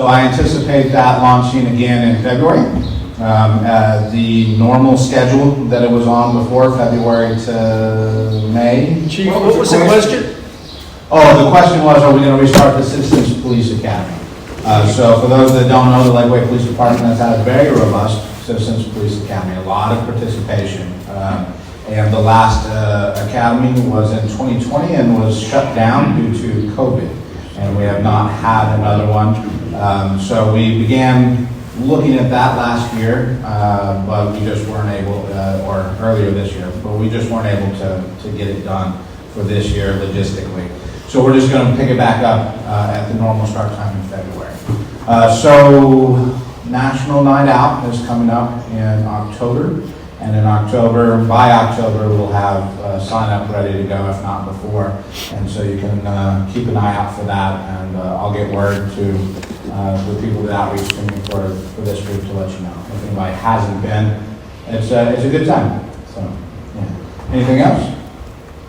So I anticipate that launching again in February. The normal schedule that it was on before, February to May. Chief, what was the question? Oh, the question was, are we going to restart the Citizens Police Academy? So for those that don't know, the Lakeway Police Department has had a very robust Citizens Police Academy, a lot of participation. And the last academy was in 2020 and was shut down due to COVID. And we have not had another one. So we began looking at that last year, but we just weren't able, or earlier this year, but we just weren't able to get it done for this year logistically. So we're just going to pick it back up at the normal start time in February. So National Night Out is coming up in October. And in October, by October, we'll have sign up ready to go, if not before. And so you can keep an eye out for that. And I'll get word to the people that outreach to me for this group to let you know. If anybody hasn't been, it's a good time. So, yeah. Anything else?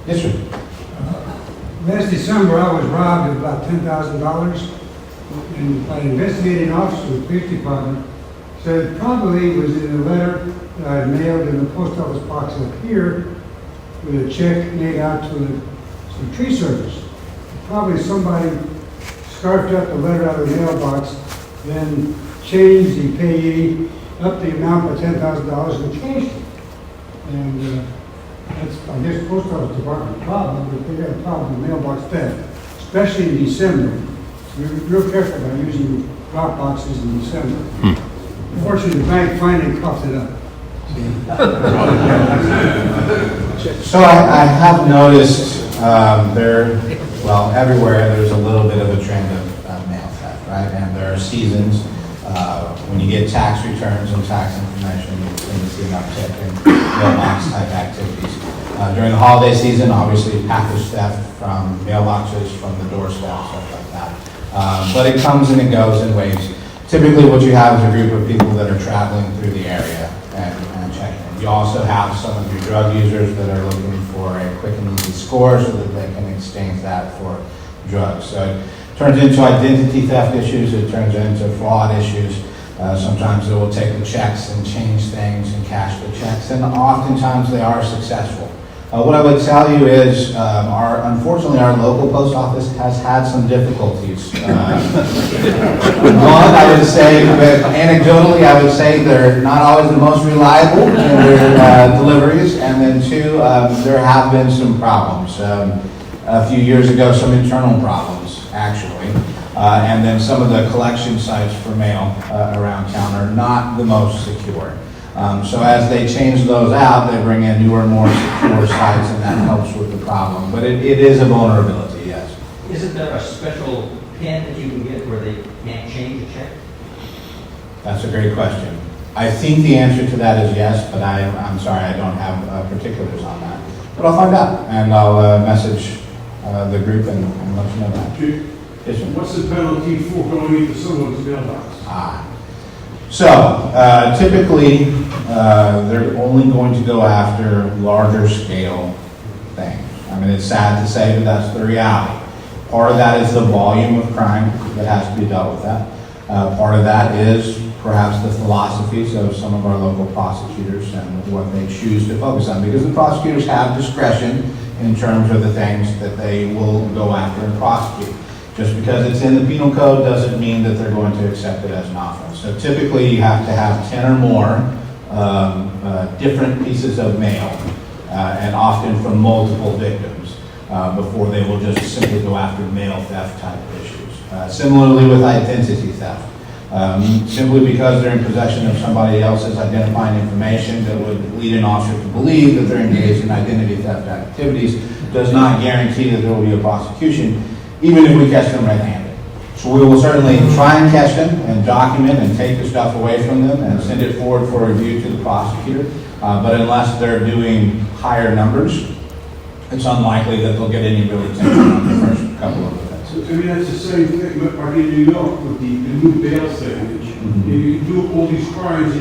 Yes, sir. Last December, I was robbed of about $10,000. And by an investigating officer of the police department, said probably was in a letter that I mailed in the post office box up here with a check made out to some tree service. Probably somebody scarfed up the letter out of the mailbox, then changed the payee up the amount by $10,000 and changed it. And that's, I guess, post office department problem, but they got a problem with mailbox theft, especially in December. So we're real careful about using drop boxes in December. Unfortunately, the bank finally coughed it up. So I have noticed everywhere there's a little bit of a trend of mail theft, right? And there are seasons when you get tax returns and tax information, you tend to see an uptick in mailbox type activities. During the holiday season, obviously package theft from mailboxes, from the doorstep, stuff like that. But it comes and it goes in waves. Typically what you have is a group of people that are traveling through the area and checking. You also have some of your drug users that are looking for a quick and easy score so that they can exchange that for drugs. So it turns into identity theft issues, it turns into fraud issues. Sometimes they will take the checks and change things and cash the checks, and oftentimes they are successful. What I would tell you is, unfortunately, our local post office has had some difficulties. One, I would say, anecdotally, I would say they're not always the most reliable in their deliveries. And then two, there have been some problems. A few years ago, some internal problems, actually. And then some of the collection sites for mail around town are not the most secure. So as they change those out, they bring in newer, more secure sites, and that helps with the problem. But it is a vulnerability, yes. Isn't there a special pin that you can get where they can't change a check? That's a great question. I think the answer to that is yes, but I'm sorry, I don't have particulars on that. But I'll find out, and I'll message the group and let you know that. Yes, sir. What's the penalty for going into someone's mailbox? So, typically, they're only going to go after larger scale things. I mean, it's sad to say, but that's the reality. Part of that is the volume of crime that has to be dealt with that. Part of that is perhaps the philosophies of some of our local prosecutors and what they choose to focus on, because the prosecutors have discretion in terms of the things that they will go after and prosecute. Just because it's in the penal code doesn't mean that they're going to accept it as an offense. So typically you have to have 10 or more different pieces of mail, and often from multiple victims, before they will just simply go after mail theft type issues. Similarly with identity theft. Simply because they're in possession of somebody else's identifying information that would lead an officer to believe that they're engaged in identity theft activities does not guarantee that there will be a prosecution, even if we catch them red-handed. So we will certainly try and catch them and document and take the stuff away from them and send it forward for review to the prosecutor. But unless they're doing higher numbers, it's unlikely that they'll get any real attention on the first couple of events. So to me, that's the same thing like in New York with the new bail thing. You do all these crimes,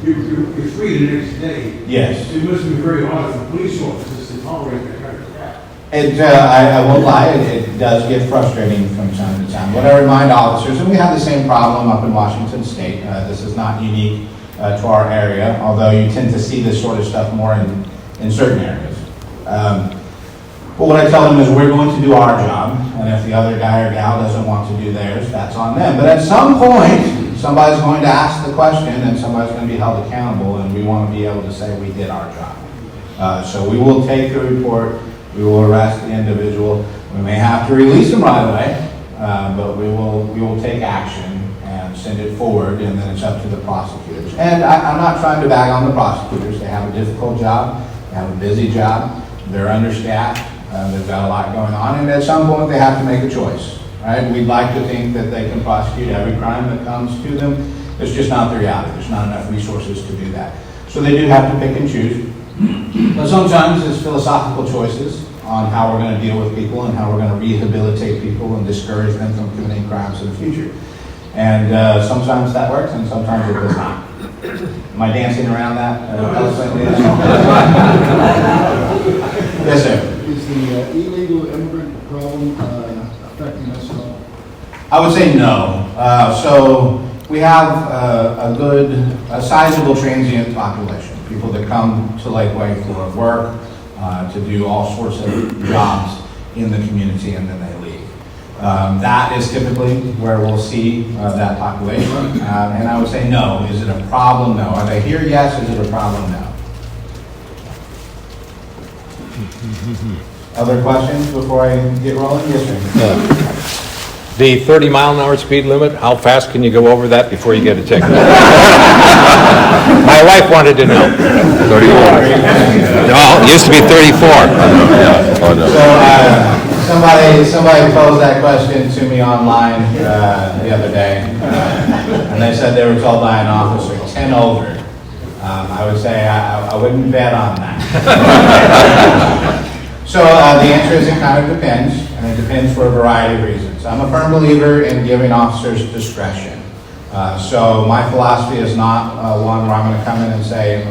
you're free the next day. Yes. It must be very hard for police officers to tolerate that kind of crap. I won't lie, it does get frustrating from time to time. What I remind officers, and we have the same problem up in Washington State, this is not unique to our area, although you tend to see this sort of stuff more in certain areas. But what I tell them is we're going to do our job, and if the other guy or gal doesn't want to do theirs, that's on them. But at some point, somebody's going to ask the question, and somebody's going to be held accountable, and we want to be able to say we did our job. So we will take the report, we will arrest the individual. We may have to release them right away, but we will take action and send it forward, and then it's up to the prosecutors. And I'm not trying to bag on the prosecutors. They have a difficult job, they have a busy job, they're understaffed. They've got a lot going on, and at some point they have to make a choice, right? We'd like to think that they can prosecute every crime that comes to them. It's just not the reality. There's not enough resources to do that. So they do have to pick and choose. But sometimes it's philosophical choices on how we're going to deal with people and how we're going to rehabilitate people and discourage them from committing crimes in the future. And sometimes that works, and sometimes it does not. Am I dancing around that eloquently? Yes, sir. Is the illegal immigrant problem affecting us at all? I would say no. So we have a sizable transient population, people that come to Lakeway for work, to do all sorts of jobs in the community, and then they leave. That is typically where we'll see that population. And I would say no. Is it a problem? No. Are they here? Yes. Is it a problem? No. Other questions before I get rolling? Yes, sir. The 30-mile-an-hour speed limit, how fast can you go over that before you get a ticket? My wife wanted to know. 34. No, it used to be 34. Oh, no. So somebody posed that question to me online the other day, and they said they were told by an officer 10 over. I would say I wouldn't bet on that. So the answer is it kind of depends, and it depends for a variety of reasons. I'm a firm believer in giving officers discretion. So my philosophy is not one where I'm going to come in and say,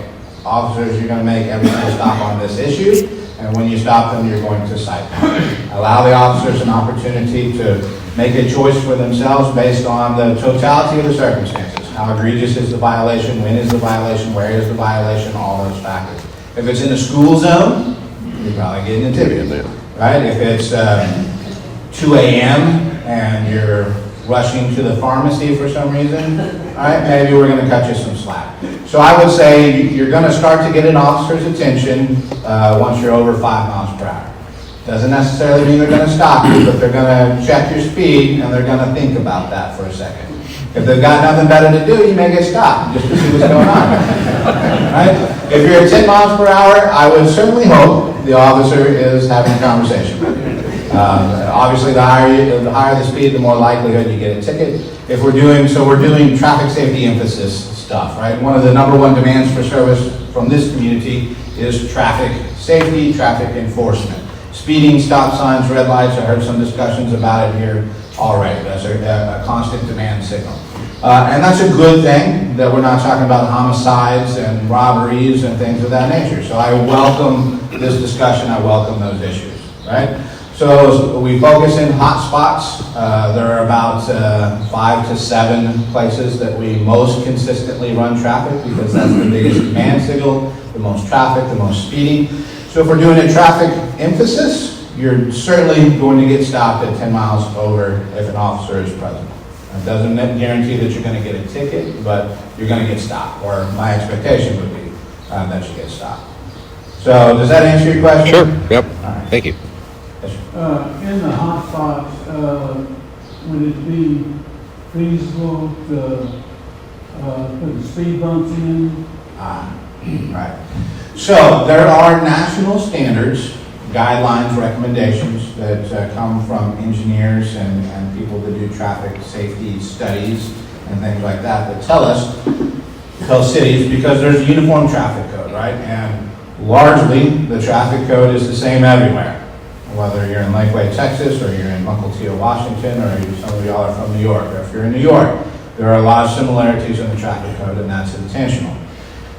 officers, you're going to make every single stop on this issue, and when you stop them, you're going to cite them. Allow the officers an opportunity to make a choice for themselves based on the totality of the circumstances. How egregious is the violation? When is the violation? Where is the violation? All those factors. If it's in a school zone, you're probably getting a ticket, right? If it's 2 a.m. and you're rushing to the pharmacy for some reason, all right, maybe we're going to cut you some slack. So I would say you're going to start to get an officer's attention once you're over 5 miles per hour. Doesn't necessarily mean they're going to stop you, but they're going to check your speed and they're going to think about that for a second. If they've got nothing better to do, you may get stopped just to see what's going on. Right? If you're at 10 miles per hour, I would certainly hope the officer is having a conversation with you. Obviously, the higher the speed, the more likelihood you get a ticket. If we're doing traffic safety emphasis stuff, right? One of the number one demands for service from this community is traffic safety, traffic enforcement. Speeding, stop signs, red lights, I heard some discussions about it here already. That's a constant demand signal. And that's a good thing, that we're not talking about homicides and robberies and things of that nature. So I welcome this discussion, I welcome those issues, right? So we focus in hot spots. There are about 5 to 7 places that we most consistently run traffic because that's the biggest demand signal, the most traffic, the most speeding. So if we're doing a traffic emphasis, you're certainly going to get stopped at 10 miles over if an officer is present. It doesn't guarantee that you're going to get a ticket, but you're going to get stopped, or my expectation would be that you get stopped. So does that answer your question? Sure, yep. Right. Thank you. In the hot spots, would it be feasible to put the speed bumps in? Right. So there are national standards, guidelines, recommendations that come from engineers and people that do traffic safety studies and things like that tell cities, because there's a uniform traffic code, right? And largely the traffic code is the same everywhere. Whether you're in Lakeway, Texas, or you're in Mukilteo, Washington, or some of y'all are from New York. Or if you're in New York, there are a lot of similarities in the traffic code, and that's intentional.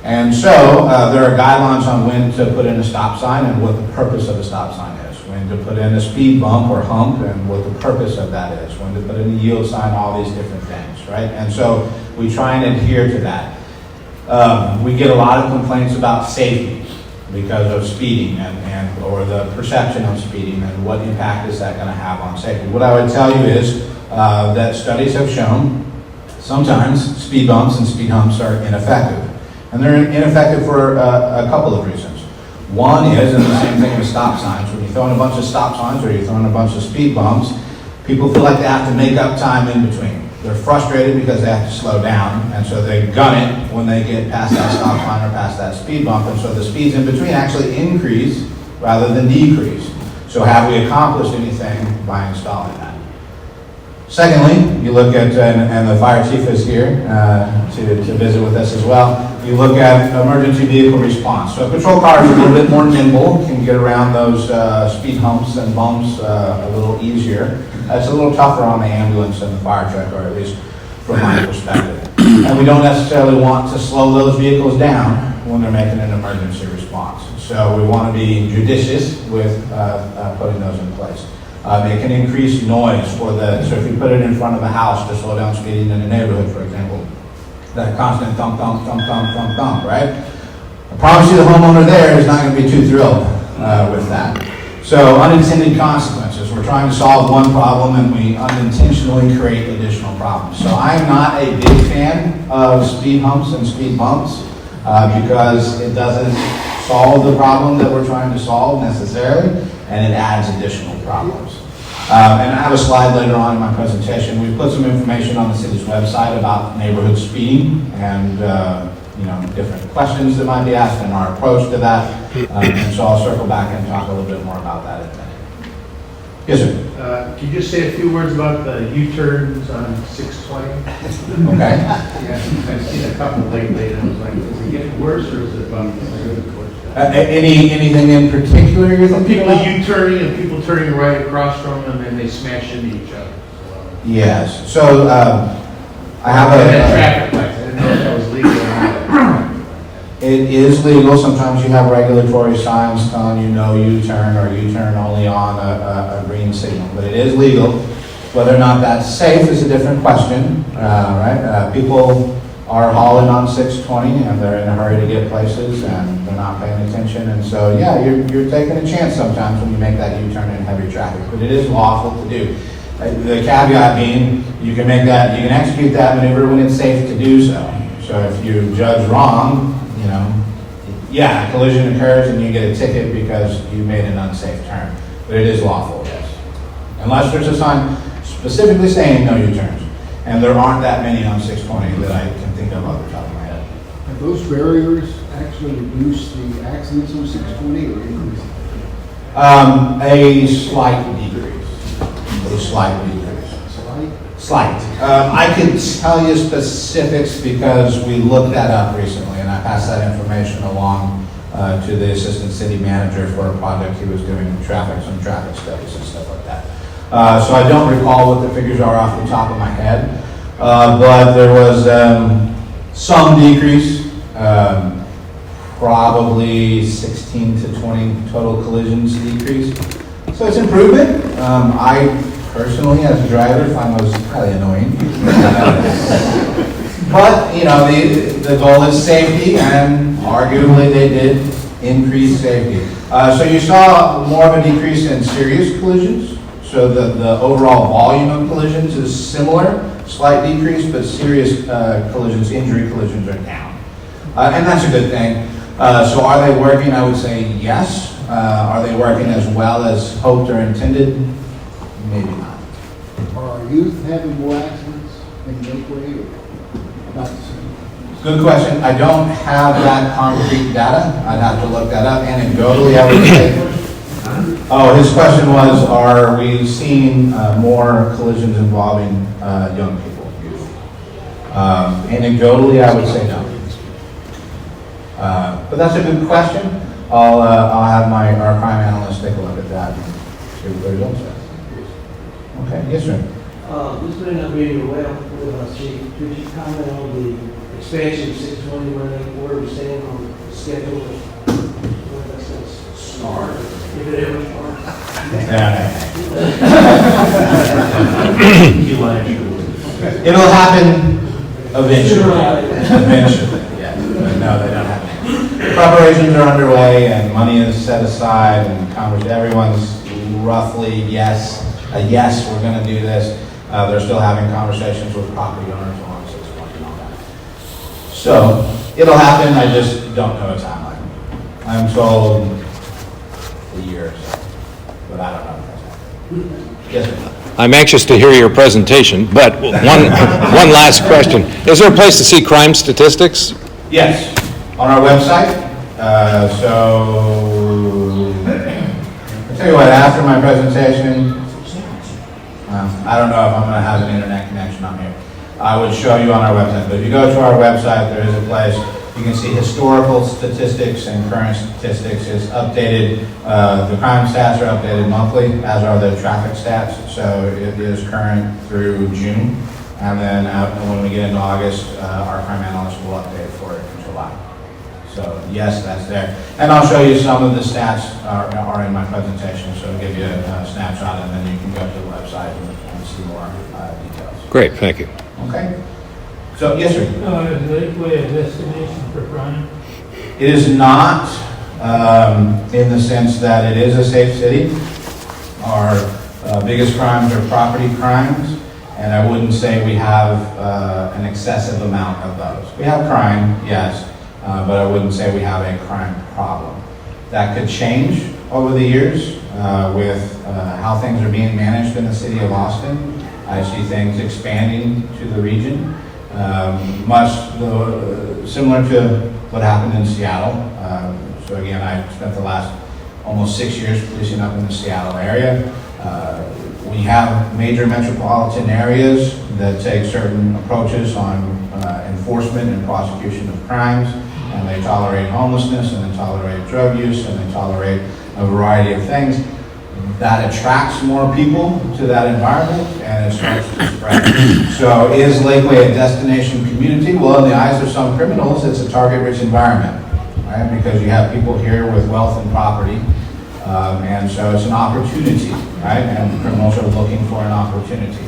And so there are guidelines on when to put in a stop sign and what the purpose of a stop sign is. when to put in a speed bump or hump and what the purpose of that is, when to put in a yield sign, all these different things, right? And so we try and adhere to that. We get a lot of complaints about safety because of speeding or the perception of speeding and what impact is that going to have on safety. What I would tell you is that studies have shown sometimes speed bumps and speed humps are ineffective. And they're ineffective for a couple of reasons. One is, and the same thing with stop signs, when you throw in a bunch of stop signs or you throw in a bunch of speed bumps, people feel like they have to make up time in between. They're frustrated because they have to slow down, and so they gun it when they get past that stop sign or past that speed bump, and so the speeds in between actually increase rather than decrease. So have we accomplished anything by installing that? Secondly, you look at, and the fire chief is here to visit with us as well, you look at emergency vehicle response. So a patrol car is a little bit more nimble, can get around those speed humps and bumps a little easier. It's a little tougher on the ambulance and the fire truck, or at least from my perspective. And we don't necessarily want to slow those vehicles down when they're making an emergency response. So we want to be judicious with putting those in place. They can increase noise so if you put it in front of a house to slow down speeding in a neighborhood, for example, that constant thump, thump, thump, thump, thump, thump, right? I promise you the homeowner there is not going to be too thrilled with that. So unintended consequences. We're trying to solve one problem and we unintentionally create additional problems. So I'm not a big fan of speed humps and speed bumps because it doesn't solve the problem that we're trying to solve necessarily, and it adds additional problems. And I have a slide later on in my presentation. We put some information on the city's website about neighborhood speeding and different questions that might be asked and our approach to that. And so I'll circle back and talk a little bit more about that in a minute. Yes, sir. Can you just say a few words about the U-turns on 620? Okay. Yeah, I've seen a couple lately, and I was like, is it getting worse or is it about Anything in particular you're thinking people about? U-turning and people turning right across from them and they smash into each other? Yes. So I have And traffic lights. I didn't know if that was legal or not. It is legal. Sometimes you have regulatory signs telling you no U-turn or U-turn only on a green signal, but it is legal. Whether or not that's safe is a different question, right? People are hauling on 620 and they're in a hurry to get places and they're not paying attention, and so yeah, you're taking a chance sometimes when you make that U-turn in heavy traffic, but it is lawful to do. The caveat being, you can execute that maneuver when it's safe to do so. So if you judge wrong, a collision occurs and you get a ticket because you made an unsafe turn. But it is lawful, yes. Unless there's a sign specifically saying no U-turns. And there aren't that many on 620 that I can think of off the top of my head. Have those barriers actually reduced the accidents on 620 or increased? A slight decrease. A slight decrease. Slight. I can tell you specifics because we looked that up recently, and I passed that information along to the assistant city manager for a project he was doing some traffic studies and stuff like that. So I don't recall what the figures are off the top of my head, but there was some decrease, probably 16 to 20 total collisions decrease. So it's improvement. I personally, as a driver, find those highly annoying. But, the goal is safety, and arguably they did increase safety. So you saw more of a decrease in serious collisions. So the overall volume of collisions is similar, slight decrease, but serious injury collisions are down. And that's a good thing. So are they working? I would say yes. Are they working as well as hoped or intended? Maybe not. Are our youth having more accidents in Lakeway or about the same? Good question. I don't have that concrete data. I'd have to look that up. Anecdotally, I would say. Oh, his question was, are we seeing more collisions involving young people, youth? Anecdotally, I would say no. But that's a good question. I'll have our crime analyst take a look at that and see what the results are. Okay, yes, sir. This may not be your well, could you comment on the expansion of 620 where we stand on the schedule of when that's going to start? If it ever starts. It'll happen eventually. Eventually, yeah. But no, they don't happen. Preparations are underway and money is set aside and everyone's roughly yes, we're going to do this. They're still having conversations with property owners on 6-1 and all that. So it'll happen. I just don't know a timeline. I'm told a year or so, but I don't know if that's happening. Yes, sir. I'm anxious to hear your presentation, but one last question. Is there a place to see crime statistics? Yes, on our website. So I'll tell you what, after my presentation, I don't know if I'm going to have an internet connection on here. I would show you on our website, but if you go to our website, there is a place you can see historical statistics and current statistics. It's updated. The crime stats are updated monthly, as are the traffic stats. So it is current through June. And then when we get into August, our crime analyst will update for it in July. So yes, that's there. And I'll show you some of the stats are in my presentation. So I'll give you a snapshot and then you can go to the website and see more details. Great, thank you. Okay. So, yes, sir. Is Lakeway a destination for crime? It is not in the sense that it is a safe city. Our biggest crimes are property crimes, and I wouldn't say we have an excessive amount of those. We have crime, yes, but I wouldn't say we have a crime problem. That could change over the years with how things are being managed in the city of Austin. I see things expanding to the region. Much similar to what happened in Seattle. So again, I spent the last almost 6 years policing up in the Seattle area. We have major metropolitan areas that take certain approaches on enforcement and prosecution of crimes, and they tolerate homelessness, and they tolerate drug use, and they tolerate a variety of things. That attracts more people to that environment, and it starts to spread. So is Lakeway a destination community? Well, in the eyes of some criminals, it's a target-rich environment, right? Because you have people here with wealth and property, and so it's an opportunity, right? And criminals are looking for an opportunity.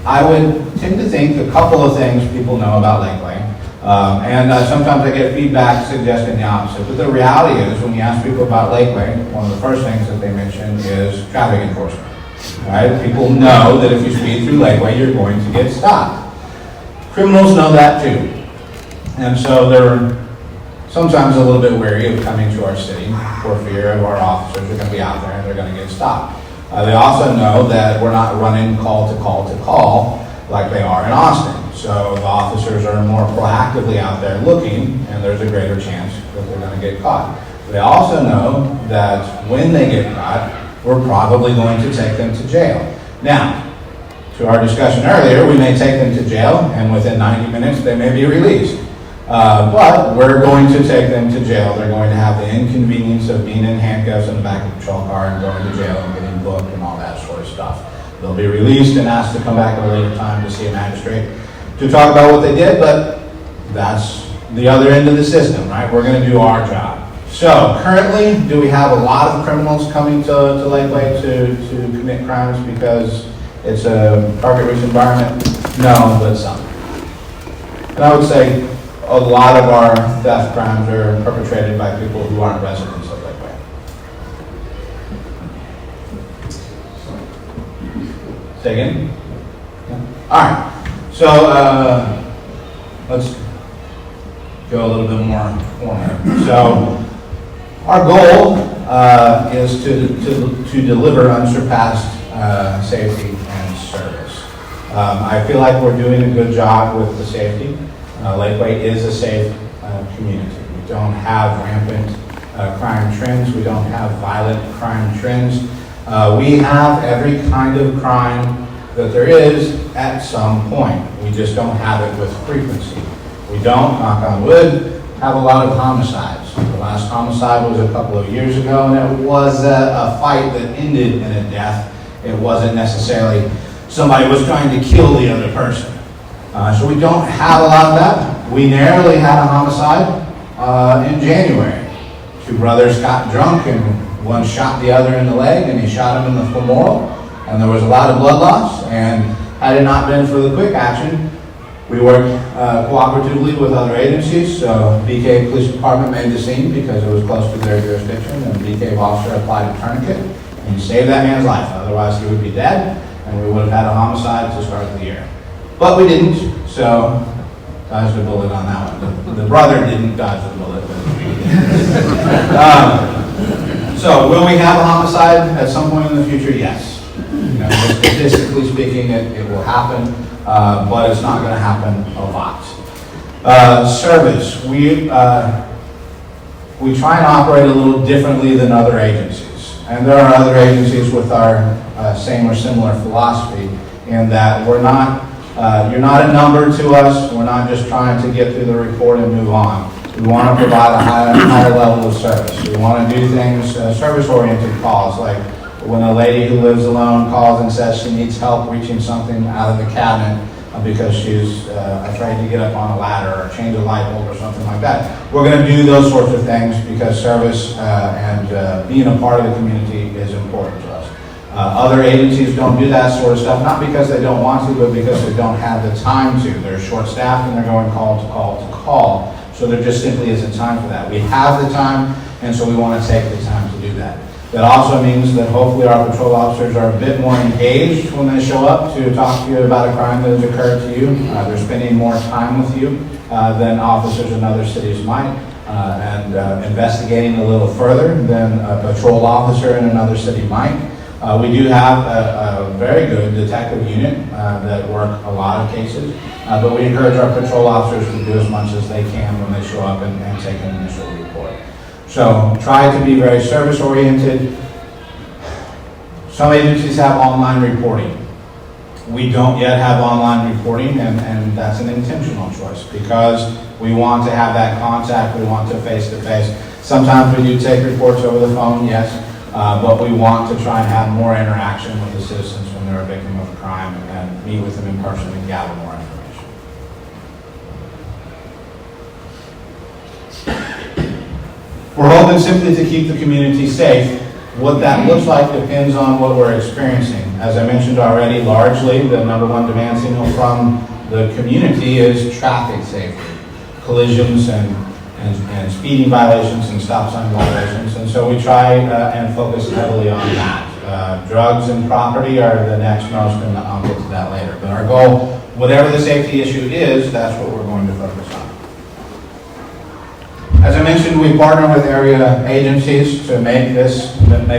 I would tend to think a couple of things people know about Lakeway. And sometimes I get feedback suggesting the opposite. But the reality is, when you ask people about Lakeway, one of the first things that they mention is traffic enforcement. Right? People know that if you speed through Lakeway, you're going to get stopped. Criminals know that too. And so they're sometimes a little bit wary of coming to our city for fear of our officers are going to be out there and they're going to get stopped. They also know that we're not running call to call to call like they are in Austin. So the officers are more proactively out there looking, and there's a greater chance that they're going to get caught. They also know that when they get caught, we're probably going to take them to jail. Now, to our discussion earlier, we may take them to jail, and within 90 minutes they may be released. But we're going to take them to jail. They're going to have the inconvenience of being in handcuffs in the back of the patrol car and going to jail and getting booked and all that sort of stuff. They'll be released and asked to come back at a later time to see a magistrate to talk about what they did, but that's the other end of the system, right? We're going to do our job. So currently, do we have a lot of criminals coming to Lakeway to commit crimes because it's a target-rich environment? No, but some. And I would say a lot of our theft crimes are perpetrated by people who aren't residents of Lakeway. Say again? Yeah. All right. So let's go a little bit more formal. So our goal is to deliver unsurpassed safety and service. I feel like we're doing a good job with the safety. Lakeway is a safe community. We don't have rampant crime trends. We don't have violent crime trends. We have every kind of crime that there is at some point. We just don't have it with frequency. We don't, knock on wood, have a lot of homicides. The last homicide was a couple of years ago, and it was a fight that ended in a death. It wasn't necessarily somebody was trying to kill the other person. So we don't have a lot of that. We narrowly had a homicide in January. Two brothers got drunk and One shot the other in the leg, and he shot him in the femoral, and there was a lot of blood loss. And had it not been for the quick action, we worked cooperatively with other agencies. So BK Police Department made the scene because it was close to their jurisdiction, and the BK officer applied a tourniquet, and he saved that man's life. Otherwise, he would be dead, and we would have had a homicide to start the year. But we didn't, so dodged the bullet on that one. The brother didn't dodge the bullet, but we did. So will we have a homicide at some point in the future? Yes. Statistically speaking, it will happen, but it's not going to happen a lot. Service. We try and operate a little differently than other agencies. And there are other agencies with our same or similar philosophy in that we're not, you're not a number to us. We're not just trying to get through the report and move on. We want to provide a higher level of service. We want to do things, service-oriented calls, like when a lady who lives alone calls and says she needs help reaching something out of the cabinet because she's afraid to get up on a ladder or change a light bulb or something like that. We're going to do those sorts of things because service and being a part of the community is important to us. Other agencies don't do that sort of stuff, not because they don't want to, but because they don't have the time to. They're short-staffed and they're going call to call to call. So there just simply isn't time for that. We have the time, and so we want to take the time to do that. That also means that hopefully our patrol officers are a bit more engaged when they show up to talk to you about a crime that has occurred to you. They're spending more time with you than officers in other cities might, and investigating a little further than a patrol officer in another city might. We do have a very good detective unit that work a lot of cases, but we encourage our patrol officers to do as much as they can when they show up and take an initial report. So try to be very service oriented. Some agencies have online reporting. We don't yet have online reporting, and that's an intentional choice because we want to have that contact, we want to face-to-face. Sometimes we do take reports over the phone, yes, but we want to try and have more interaction with the citizens when they're a victim of a crime and meet with them in person and gather more information. We're hoping simply to keep the community safe. What that looks like depends on what we're experiencing. As I mentioned already, largely the number one demand signal from the community is traffic safety, collisions and speeding violations and stop sign violations. And so we try and focus heavily on that. Drugs and property are the next most, and I'll get to that later. But our goal, whatever the safety issue is, that's what we're going to focus on. As I mentioned, we partner with area agencies to make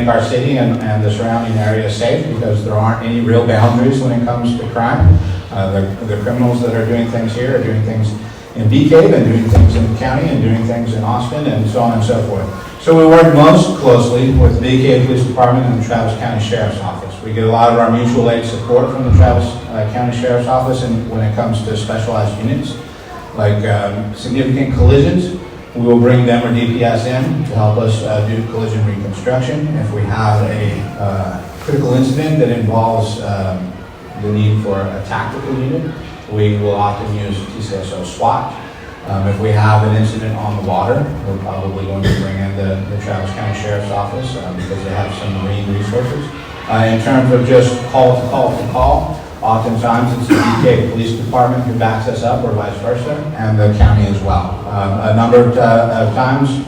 our city and the surrounding area safe because there aren't any real boundaries when it comes to crime. The criminals that are doing things here are doing things in BK and doing things in the county and doing things in Austin and so on and so forth. So we work most closely with the BK Police Department and the Travis County Sheriff's Office. We get a lot of our mutual aid support from the Travis County Sheriff's Office and when it comes to specialized units like significant collisions. We will bring them or DPS in to help us do collision reconstruction. If we have a critical incident that involves the need for a tactical unit, we will often use TCSO SWAT. If we have an incident on the water, we're probably going to bring in the Travis County Sheriff's Office because they have some marine resources. In terms of just call to call, oftentimes it's the BK Police Department who backs us up or vice versa, and the county as well. A number of times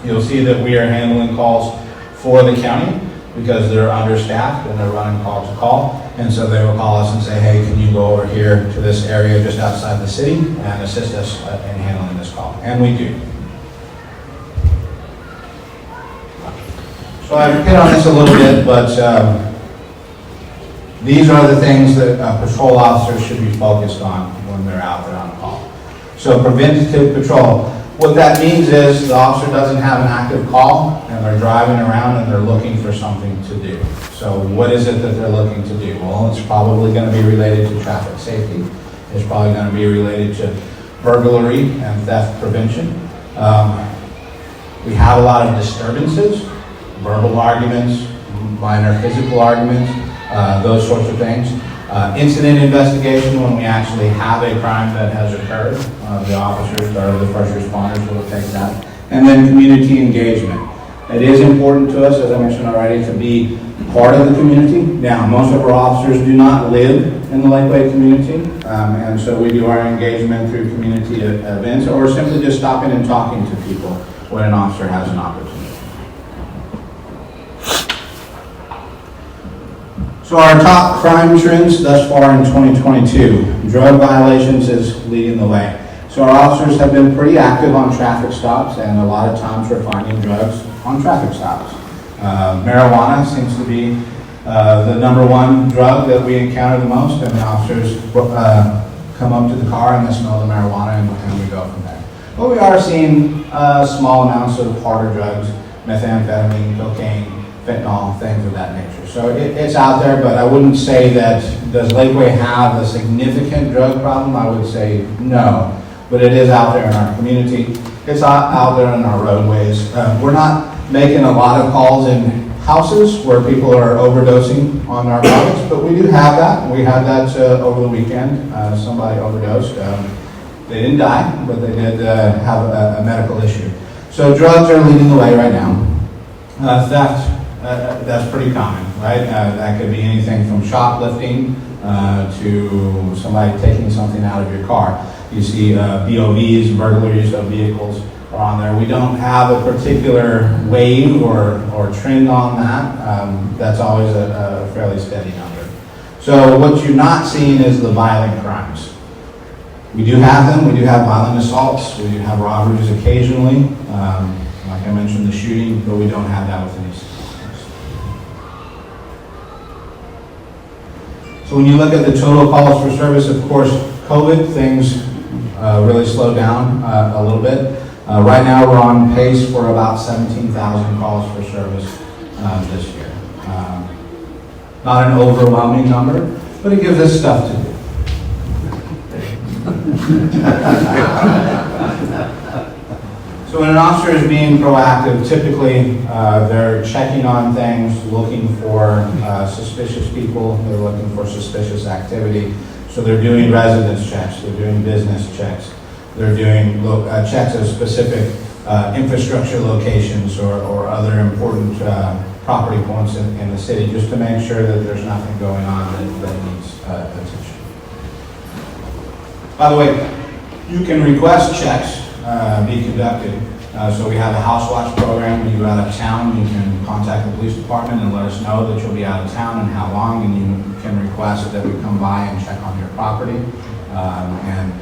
you'll see that we are handling calls for the county because they're understaffed and they're running call to call. And so they will call us and say, hey, can you go over here to this area just outside the city and assist us in handling this call? And we do. So I've hit on this a little bit, but these are the things that patrol officers should be focused on when they're out there on call. So preventative patrol. What that means is the officer doesn't have an active call and they're driving around and they're looking for something to do. So what is it that they're looking to do? Well, it's probably going to be related to traffic safety. It's probably going to be related to burglary and theft prevention. We have a lot of disturbances, verbal arguments, minor physical arguments, those sorts of things. Incident investigation, when we actually have a crime that has occurred, the officers or the first responders will take that. And then community engagement. It is important to us, as I mentioned already, to be part of the community. Now, most of our officers do not live in the Lakeway community, and so we do our engagement through community events or simply just stopping and talking to people when an officer has an opportunity. So our top crime trends thus far in 2022, drug violations is leading the way. So our officers have been pretty active on traffic stops, and a lot of times we're finding drugs on traffic stops. Marijuana seems to be the number one drug that we encounter the most, and the officers come up to the car and they smell the marijuana, and we go from there. But we are seeing small amounts of harder drugs, methamphetamine, cocaine, fentanyl, things of that nature. So it's out there, but I wouldn't say that, does Lakeway have a significant drug problem? I would say no, but it is out there in our community. It's out there in our roadways. We're not making a lot of calls in houses where people are overdosing on narcotics, but we do have that. We had that over the weekend. Somebody overdosed. They didn't die, but they did have a medical issue. So drugs are leading the way right now. Theft, that's pretty common, right? That could be anything from shoplifting to somebody taking something out of your car. You see BOVs, burglaries of vehicles, are on there. We don't have a particular wave or trend on that. That's always a fairly steady number. So what you're not seeing is the violent crimes. We do have them. We do have violent assaults. We do have robberies occasionally. Like I mentioned, the shooting, but we don't have that with any statistics. So when you look at the total calls for service, of course, COVID, things really slowed down a little bit. Right now, we're on pace for about 17,000 calls for service this year. Not an overwhelming number, but it gives us stuff to do. So when an officer is being proactive, typically they're checking on things, looking for suspicious people, they're looking for suspicious activity. So they're doing residence checks, they're doing business checks, they're doing checks of specific infrastructure locations or other important property points in the city, just to make sure that there's nothing going on that needs attention. By the way, you can request checks be conducted. So we have a house watch program. When you go out of town, you can contact the police department and let us know that you'll be out of town and how long, and you can request that we come by and check on your property. And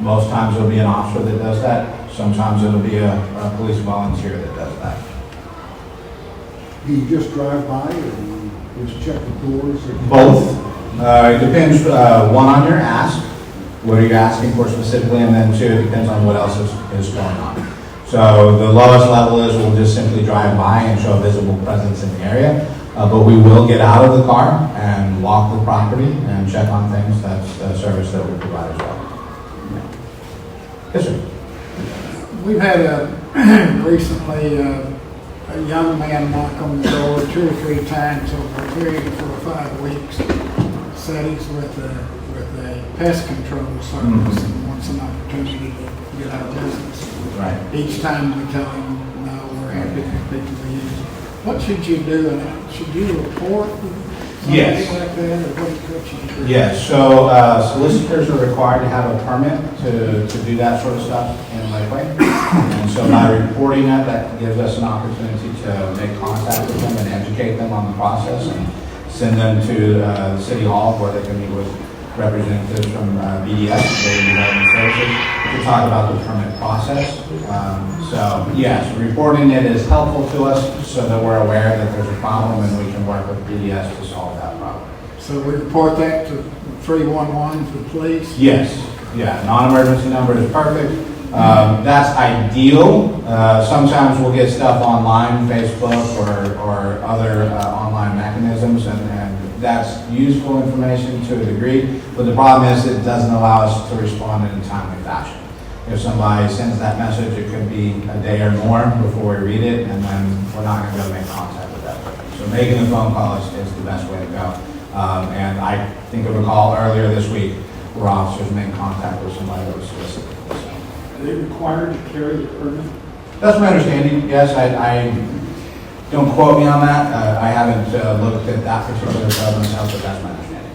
most times it'll be an officer that does that. Sometimes it'll be a police volunteer that does that. Do you just drive by or do you just check the doors? Or Both. It depends, one, on your ask. What are you asking for specifically? And then two, it depends on what else is going on. So the lowest level is we'll just simply drive by and show a visible presence in the area. But we will get out of the car and walk the property and check on things. That's a service that we provide as well. Yes, sir. We've had recently a young man knock on the door 2 or 3 times over a period of 4 or 5 weeks. Said he's with a pest control service and wants an opportunity to get out of business. Right. Each time we tell him, no, we're happy to speak to you. What should you do? Should you report something Yes. like that, or what should you do? Yes, so solicitors are required to have a permit to do that sort of stuff in Lakeway. And so by reporting that gives us an opportunity to make contact with them and educate them on the process and send them to the City Hall where they can meet with representatives from BDS, Building Development Services, to talk about the permit process. So yes, reporting it is helpful to us so that we're aware that there's a problem and we can work with BDS to solve that problem. So we report that to 311 for the police? Yes, yeah, non-emergency number is perfect. That's ideal. Sometimes we'll get stuff online, Facebook or other online mechanisms, and that's useful information to a degree, but the problem is it doesn't allow us to respond in a timely fashion. If somebody sends that message, it could be a day or more before we read it, and then we're not going to be able to make contact with that person. So making the phone call is the best way to go. And I think of a call earlier this week where officers made contact with somebody that was solicited. So. Are they required to carry the permit? That's my understanding. Yes, Don't quote me on that. I haven't looked at that particular code myself, but that's my understanding.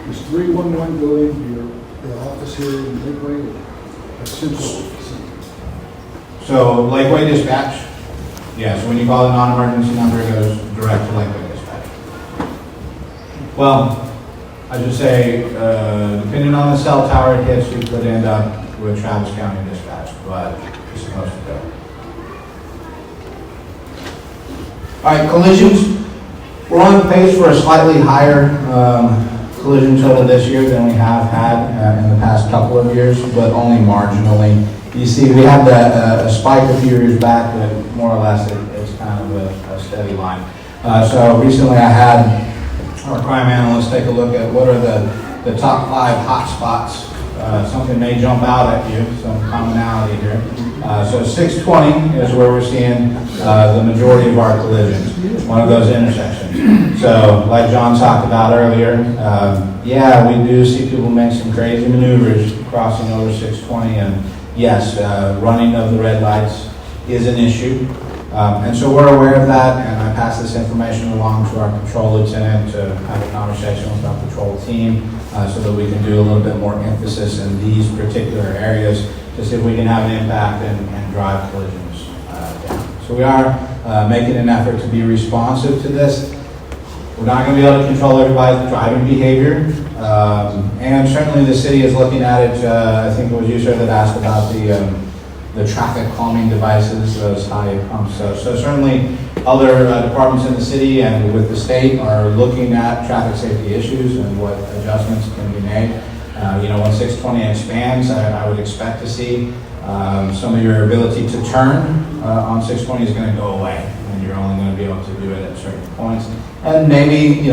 Does 311 go into your office here in Lakeway? A central. So Lakeway Dispatch, yeah, so when you call the non-emergency number, it goes direct to Lakeway Dispatch. Well, I should say, depending on the cell tower it hits, you could end up with Travis County Dispatch, but it's supposed to go. All right, collisions. We're on pace for a slightly higher collision total this year than we have had in the past couple of years, but only marginally. You see, we had a spike a few years back, but more or less it's kind of a steady line. So recently I had our crime analysts take a look at what are the top 5 hot spots. Something may jump out at you, some commonality here. So 620 is where we're seeing the majority of our collisions, one of those intersections. So like John talked about earlier, yeah, we do see people make some crazy maneuvers crossing over 620, and yes, running of the red lights is an issue. And so we're aware of that, and I pass this information along to our patrol lieutenant to have a conversation with our patrol team so that we can do a little bit more emphasis in these particular areas to see if we can have an impact and drive collisions down. So we are making an effort to be responsive to this. We're not going to be able to control everybody's driving behavior, and certainly the city is looking at it. I think it was you, sir, that asked about the traffic calming devices, those high pumps. So certainly other departments in the city and with the state are looking at traffic safety issues and what adjustments can be made. When 620 expands, I would expect to see some of your ability to turn on 620 is going to go away, and you're only going to be able to do it at certain points. And maybe,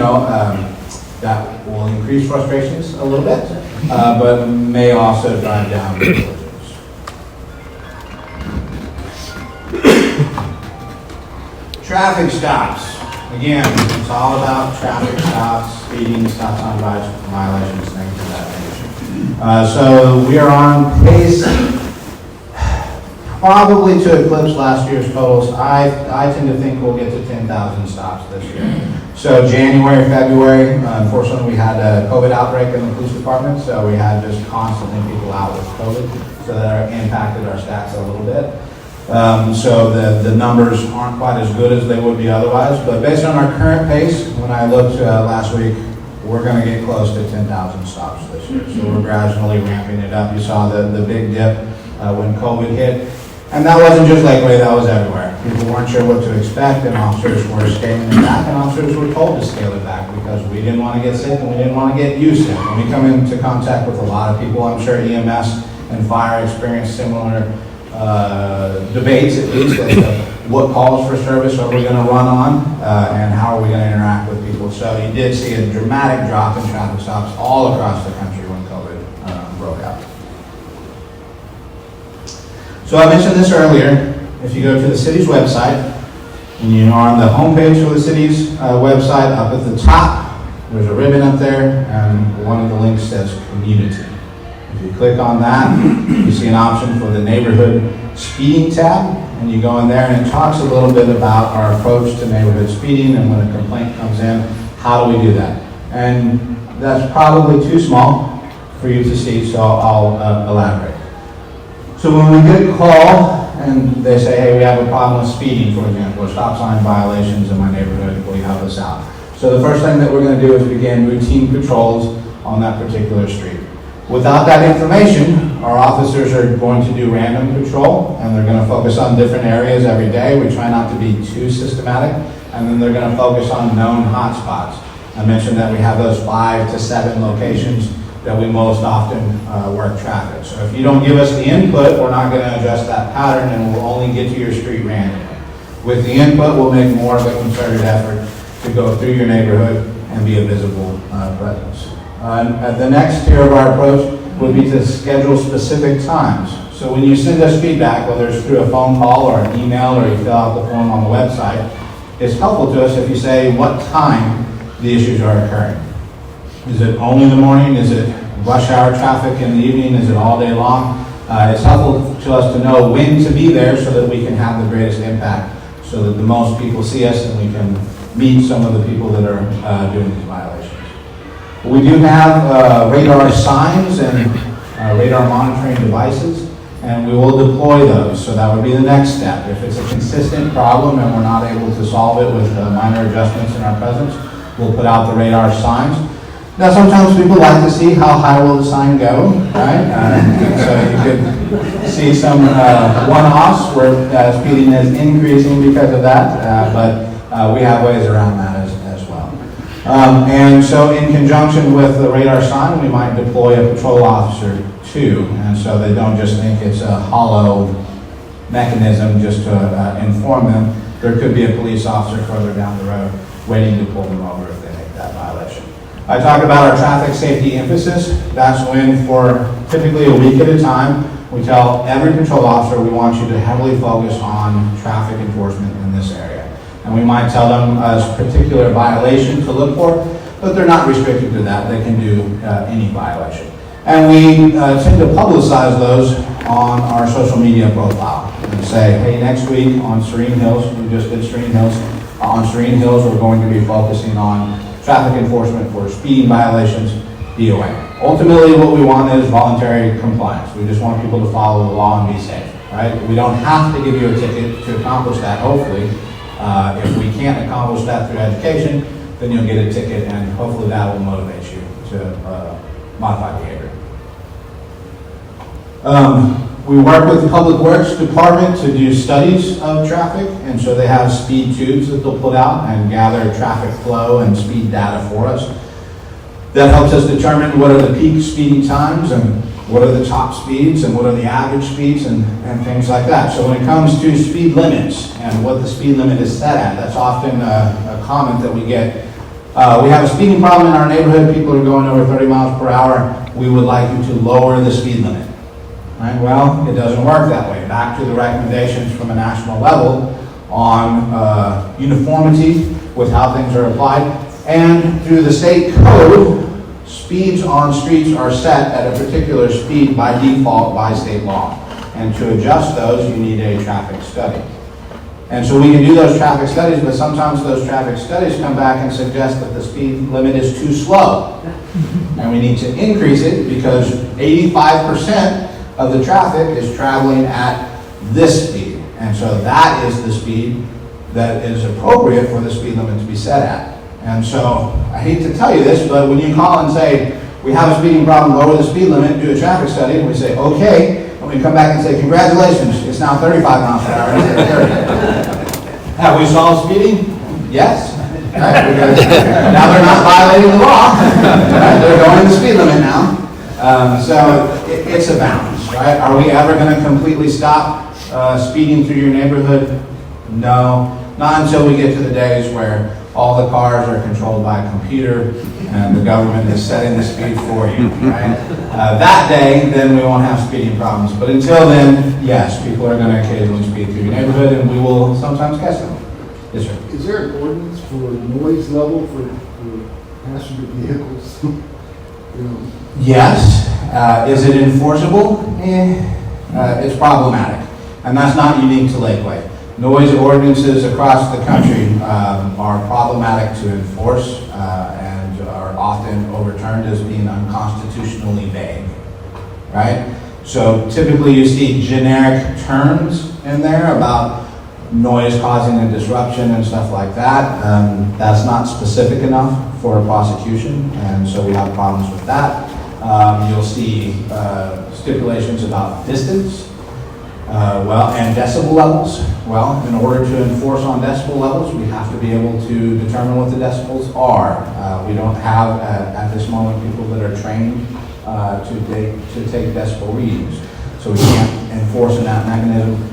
that will increase frustrations a little bit, but may also drive down collisions. Traffic stops. Again, it's all about traffic stops, speeding, stop sign violations, things of that nature. So we are on pace probably to eclipse last year's totals. I tend to think we'll get to 10,000 stops this year. So January, February, unfortunately we had a COVID outbreak in the police department, so we had just constantly people out with COVID, so that impacted our stats a little bit. So the numbers aren't quite as good as they would be otherwise, but based on our current pace, when I looked last week, we're going to get close to 10,000 stops this year. So we're gradually ramping it up. You saw the big dip when COVID hit. And that wasn't just Lakeway, that was everywhere. People weren't sure what to expect, and officers were scaling it back, and officers were told to scale it back because we didn't want to get sick and we didn't want to get you sick. When we come into contact with a lot of people, I'm sure EMS and fire experience similar debates, at least, as to what calls for service are we going to run on, and how are we going to interact with people. So you did see a dramatic drop in traffic stops all across the country when COVID broke out. So I mentioned this earlier. If you go to the city's website, and you are on the homepage for the city's website, up at the top, there's a ribbon up there, and one of the links says community. If you click on that, you see an option for the neighborhood speeding tab, and you go in there and it talks a little bit about our approach to neighborhood speeding, and when a complaint comes in, how do we do that? And that's probably too small for you to see, so I'll elaborate. So when we get a call and they say, hey, we have a problem with speeding, for example, or stop sign violations in my neighborhood, will you help us out? So the first thing that we're going to do is begin routine patrols on that particular street. Without that information, our officers are going to do random patrol, and they're going to focus on different areas every day. We try not to be too systematic, and then they're going to focus on known hotspots. I mentioned that we have those 5 to 7 locations that we most often work traffic. So if you don't give us the input, we're not going to adjust that pattern, and we'll only get to your street randomly. With the input, we'll make more of a concerted effort to go through your neighborhood and be a visible presence. The next tier of our approach would be to schedule specific times. So when you send us feedback, whether it's through a phone call or an email or you fill out the form on the website, it's helpful to us if you say what time the issues are occurring. Is it only in the morning? Is it rush hour traffic in the evening? Is it all day long? It's helpful to us to know when to be there so that we can have the greatest impact. so that the most people see us and we can meet some of the people that are doing these violations. We do have radar signs and radar monitoring devices, and we will deploy those. So that would be the next step. If it's a consistent problem and we're not able to solve it with minor adjustments in our presence, we'll put out the radar signs. Now, sometimes people like to see how high will the sign go, right? So you could see some one-offs where speeding is increasing because of that, but we have ways around that as well. And so in conjunction with the radar sign, we might deploy a patrol officer too, and so they don't just think it's a hollow mechanism just to inform them. There could be a police officer further down the road waiting to pull them over if they make that violation. I talked about our traffic safety emphasis. That's when, for typically a week at a time, we tell every patrol officer we want you to heavily focus on traffic enforcement in this area. And we might tell them a particular violation to look for, but they're not restricted to that. They can do any violation. And we tend to publicize those on our social media profile and say, hey, next week on Serene Hills, we just did Serene Hills. On Serene Hills, we're going to be focusing on traffic enforcement for speeding violations, DOA. Ultimately, what we want is voluntary compliance. We just want people to follow the law and be safe, right? We don't have to give you a ticket to accomplish that, hopefully. If we can't accomplish that through education, then you'll get a ticket, and hopefully that will motivate you to modify behavior. We work with the Public Works Department to do studies of traffic, and so they have speed tubes that they'll put out and gather traffic flow and speed data for us. That helps us determine what are the peak speeding times and what are the top speeds and what are the average speeds and things like that. So when it comes to speed limits and what the speed limit is set at, that's often a comment that we get. We have a speeding problem in our neighborhood. People are going over 30 miles per hour. We would like you to lower the speed limit. Right? Well, it doesn't work that way. Back to the recommendations from a national level on uniformity with how things are applied. And through the state code, speeds on streets are set at a particular speed by default by state law. And to adjust those, you need a traffic study. And so we can do those traffic studies, but sometimes those traffic studies come back and suggest that the speed limit is too slow. And we need to increase it because 85% of the traffic is traveling at this speed. And so that is the speed that is appropriate for the speed limit to be set at. And so I hate to tell you this, but when you call and say, we have a speeding problem, lower the speed limit, do a traffic study, and we say, okay, and we come back and say, congratulations, it's now 35 miles per hour instead of 30. Have we solved speeding? Yes. Right? Because now they're not violating the law. Right? They're going the speed limit now. So it's a balance, right? Are we ever going to completely stop speeding through your neighborhood? No, not until we get to the days where all the cars are controlled by a computer and the government is setting the speed for you, right? That day, then we won't have speeding problems. But until then, yes, people are going to occasionally speed through your neighborhood, and we will sometimes catch them. Yes, sir. Is there an ordinance for noise level for passenger vehicles? You know? Yes. Is it enforceable? It's problematic. And that's not unique to Lakeway. Noise ordinances across the country are problematic to enforce and are often overturned as being unconstitutionally vague, right? So typically you see generic terms in there about noise causing a disruption and stuff like that. That's not specific enough for a prosecution, and so we have problems with that. You'll see stipulations about distance, and decibel levels. Well, in order to enforce on decibel levels, we have to be able to determine what the decibels are. We don't have, at this moment, people that are trained to take decibel readings. So we can't enforce in that mechanism.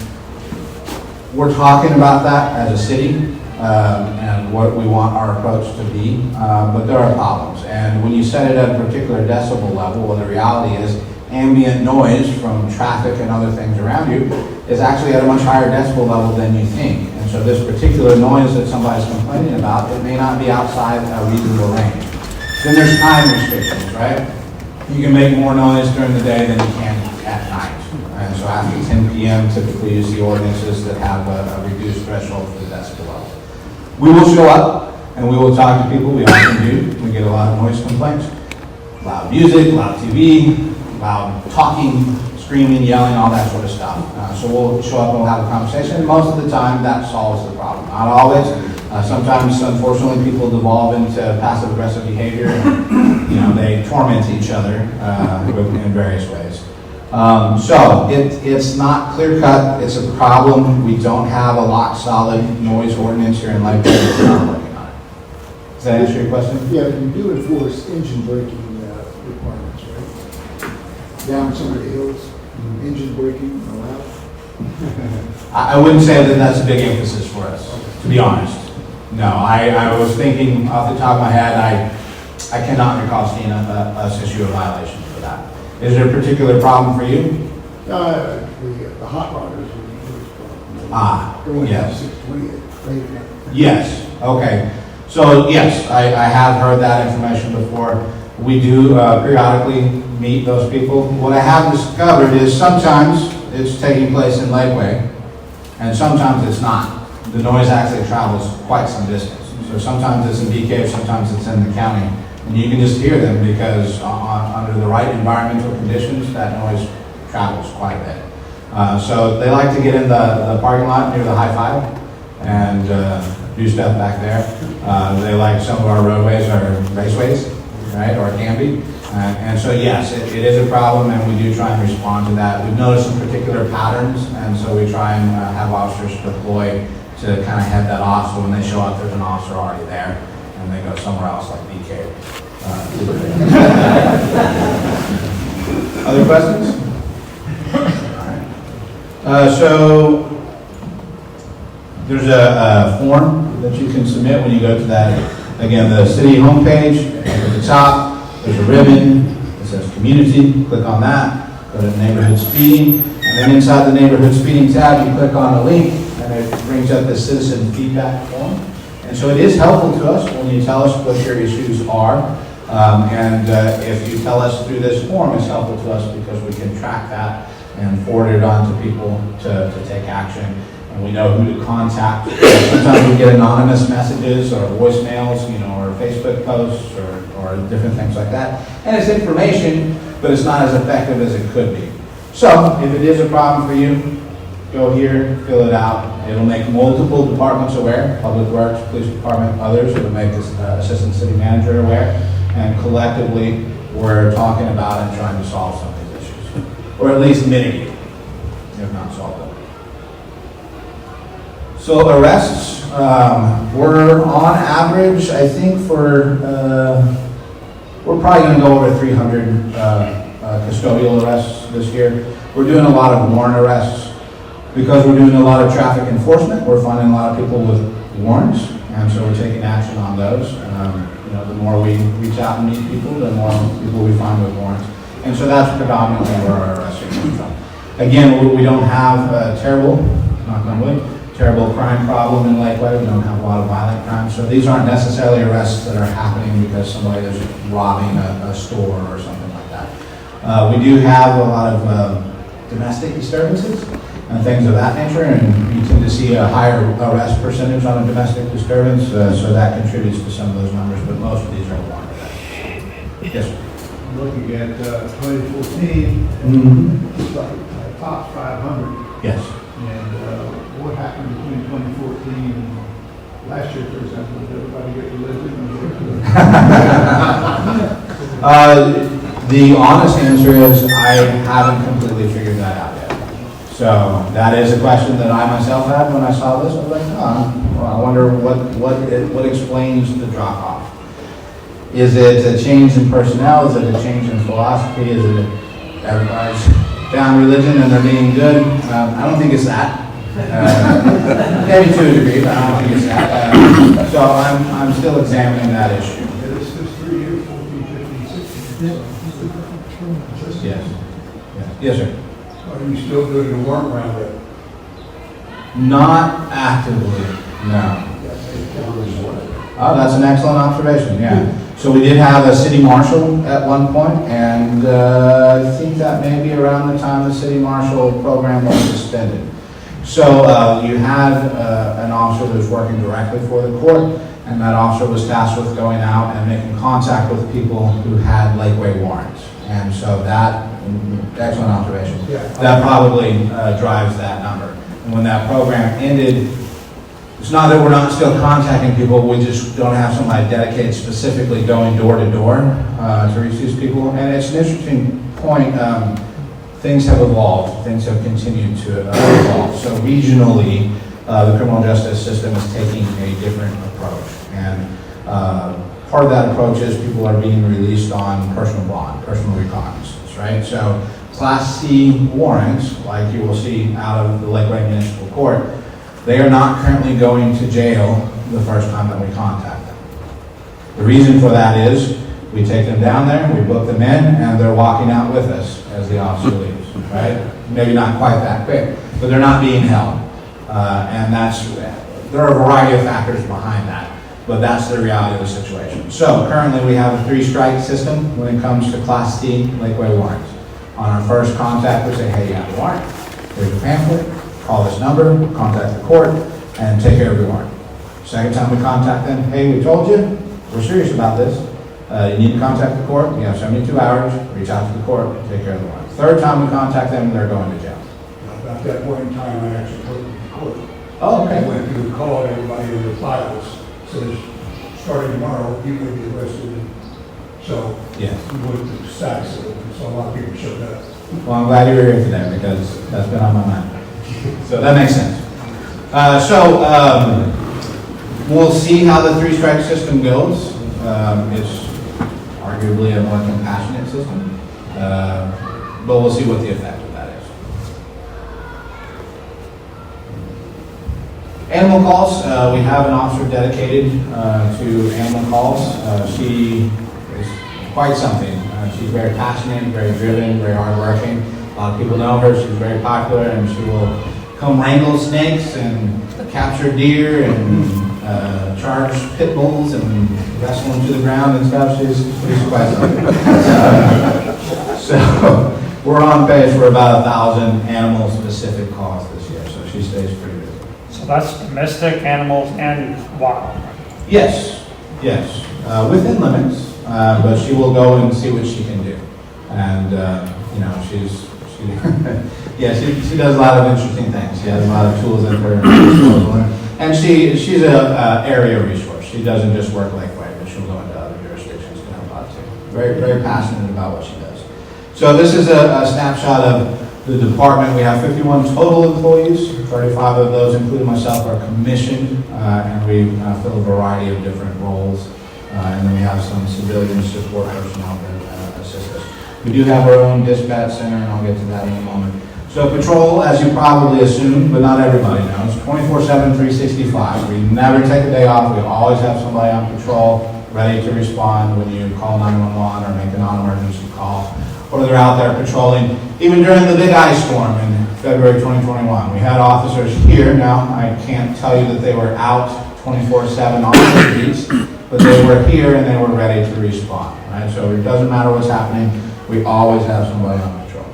We're talking about that as a city and what we want our approach to be, but there are problems. And when you set it at a particular decibel level, well, the reality is ambient noise from traffic and other things around you is actually at a much higher decibel level than you think. And so this particular noise that somebody's complaining about, it may not be outside a reasonable range. Then there's time restrictions, right? You can make more noise during the day than you can at night. And so after 10 p.m. typically use the ordinances that have a reduced threshold for the decibel level. We will show up and we will talk to people, we often do. We get a lot of noise complaints. Loud music, loud TV, loud talking, screaming, yelling, all that sort of stuff. So we'll show up and we'll have a conversation, and most of the time that solves the problem. Not always. Sometimes, unfortunately, people devolve into passive-aggressive behavior. And, they torment each other in various ways. So it's not clear-cut. It's a problem. We don't have a lock-solid noise ordinance here in Lakeway. We're not working on it. Does that answer your question? Yeah, you do enforce engine braking requirements, right? Down some of the hills, engine braking allowed? I wouldn't say that that's a big emphasis for us, to be honest. No, I was thinking off the top of my head, I cannot recall seeing us issue a violation for that. Is there a particular problem for you? The hot rodders were going down Yes. 628. Yes, okay. So yes, I have heard that information before. We do periodically meet those people. What I have discovered is sometimes it's taking place in Lakeway, and sometimes it's not. The noise actually travels quite some distance. So sometimes it's in BK, sometimes it's in the county, and you can just hear them because under the right environmental conditions, that noise travels quite a bit. So they like to get in the parking lot near the high five and do stuff back there. They like some of our roadways are raceways, right, or can be. And so yes, it is a problem, and we do try and respond to that. We've noticed some particular patterns, and so we try and have officers deploy to kind of head that off, so when they show up, there's an officer already there, and they go somewhere else like BK. Other questions? All right. So there's a form that you can submit when you go to that, again, the city homepage. At the top, there's a ribbon that says community. Click on that. Go to neighborhood speeding. And then inside the neighborhood speeding tab, you click on the link, and it brings up the citizen feedback form. And so it is helpful to us when you tell us what your issues are. If you tell us through this form, it's helpful to us because we can track that and forward it on to people to take action. And we know who to contact. Sometimes we get anonymous messages or voicemails, or Facebook posts or different things like that. And it's information, but it's not as effective as it could be. So if it is a problem for you, go here, fill it out. It'll make multiple departments aware, Public Works, Police Department, others. It'll make the Assistant City Manager aware. And collectively, we're talking about and trying to solve some of these issues. Or at least mitigate, if not solve them. So arrests, we're on average, I think we're probably going to go over 300 custodial arrests this year. We're doing a lot of warrant arrests. Because we're doing a lot of traffic enforcement, we're finding a lot of people with warrants, and so we're taking action on those. The more we reach out and meet people, the more people we find with warrants. And so that's predominantly where our arrests are coming from. Again, we don't have a terrible crime problem in Lakeway. We don't have a lot of violent crime. So these aren't necessarily arrests that are happening because somebody is robbing a store or something like that. We do have a lot of domestic disturbances and things of that nature, and you tend to see a higher arrest percentage on a domestic disturbance, so that contributes to some of those numbers, but most of these are warrant arrests. Yes, sir. Looking at 2014, it's like top 500. Yes. And what happened between 2014 and last year, for example? Did everybody get religion? The honest answer is I haven't completely figured that out yet. So that is a question that I myself had when I saw this. I was like, well, I wonder what explains the drop off. Is it a change in personnel? Is it a change in philosophy? Is it everybody's found religion and they're being good? I don't think it's that. Maybe to a degree, but I don't think it's that. So I'm still examining that issue. This 3 years, 14, 15, 16. Yes. Yes, sir. Are you still doing the warrant roundup? Not actively, no. Oh, that's an excellent observation, yeah. So we did have a city marshal at one point, and I think that may be around the time the city marshal program was suspended. So you had an officer that was working directly for the court, and that officer was tasked with going out and making contact with people who had Lakeway warrants. And so that, excellent observation, that probably drives that number. And when that program ended, it's not that we're not still contacting people, we just don't have somebody dedicated specifically going door to door to reach these people. And it's an interesting point. Things have evolved. Things have continued to evolve. So regionally, the criminal justice system is taking a different approach. And part of that approach is people are being released on personal bond, personal recognizance, right? So Class C warrants, like you will see out of the Lakeway Municipal Court, they are not currently going to jail the first time that we contact them. The reason for that is we take them down there, we book them in, and they're walking out with us as the officer leaves, right? Maybe not quite that quick, but they're not being held. And there are a variety of factors behind that, but that's the reality of the situation. So currently we have a 3-strike system when it comes to Class C Lakeway warrants. On our first contact, we say, hey, you have a warrant, here's a pamphlet, call this number, contact the court, and take care of your warrant. Second time we contact them, hey, we told you, we're serious about this. You need to contact the court, you have 72 hours, reach out to the court, take care of the warrant. Third time we contact them, they're going to jail. At that point in time, I actually worked with the court. Oh, okay. I went through and called everybody in their files, says, starting tomorrow, you may be arrested. So, Yes. we went to the stacks, so a lot of people showed up. Well, I'm glad you were here today because that's been on my mind. So that makes sense. We'll see how the 3-strike system goes. It's arguably a more compassionate system, but we'll see what the effect of that is. Animal calls, we have an officer dedicated to animal calls. She is quite something. She's very passionate, very driven, very hardworking. A lot of people know her. She's very popular, and she will come wrangle snakes and capture deer and charge pit bulls and wrestle them to the ground and stuff. She's quite something. So we're on pace for about 1,000 animal-specific calls this year, so she stays pretty busy. So that's domestic animals and wild. Yes, within limits, but she will go and see what she can do. And, she does a lot of interesting things. She has a lot of tools at her disposal. And she's a area resource. She doesn't just work Lakeway, but she'll go into other jurisdictions to help out too. Very, very passionate about what she does. So this is a snapshot of the department. We have 51 total employees. 35 of those, including myself, are commissioned, and we fill a variety of different roles. And then we have some civilian support personnel that assist us. We do have our own dispatch center, and I'll get to that in a moment. So patrol, as you probably assume, but not everybody knows, 24/7, 365. We never take a day off. We always have somebody on patrol ready to respond when you call 911 or make a non-emergency call, or they're out there patrolling. Even during the big ice storm in February 2021, we had officers here. Now, I can't tell you that they were out 24/7 on the streets, but they were here and they were ready to respond. Right? So it doesn't matter what's happening. We always have somebody on patrol.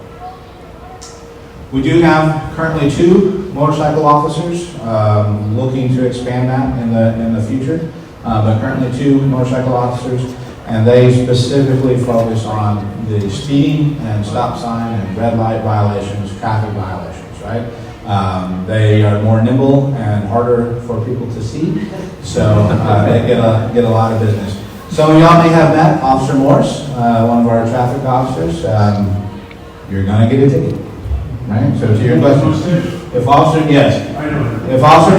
We do have currently 2 motorcycle officers, looking to expand that in the future. But currently 2 motorcycle officers, and they specifically focus on the speeding and stop sign and red light violations, traffic violations, right? They are more nimble and harder for people to see, so they get a lot of business. Some of y'all may have met Officer Morse, one of our traffic officers. You're going to get a ticket, right? So to your question, if Officer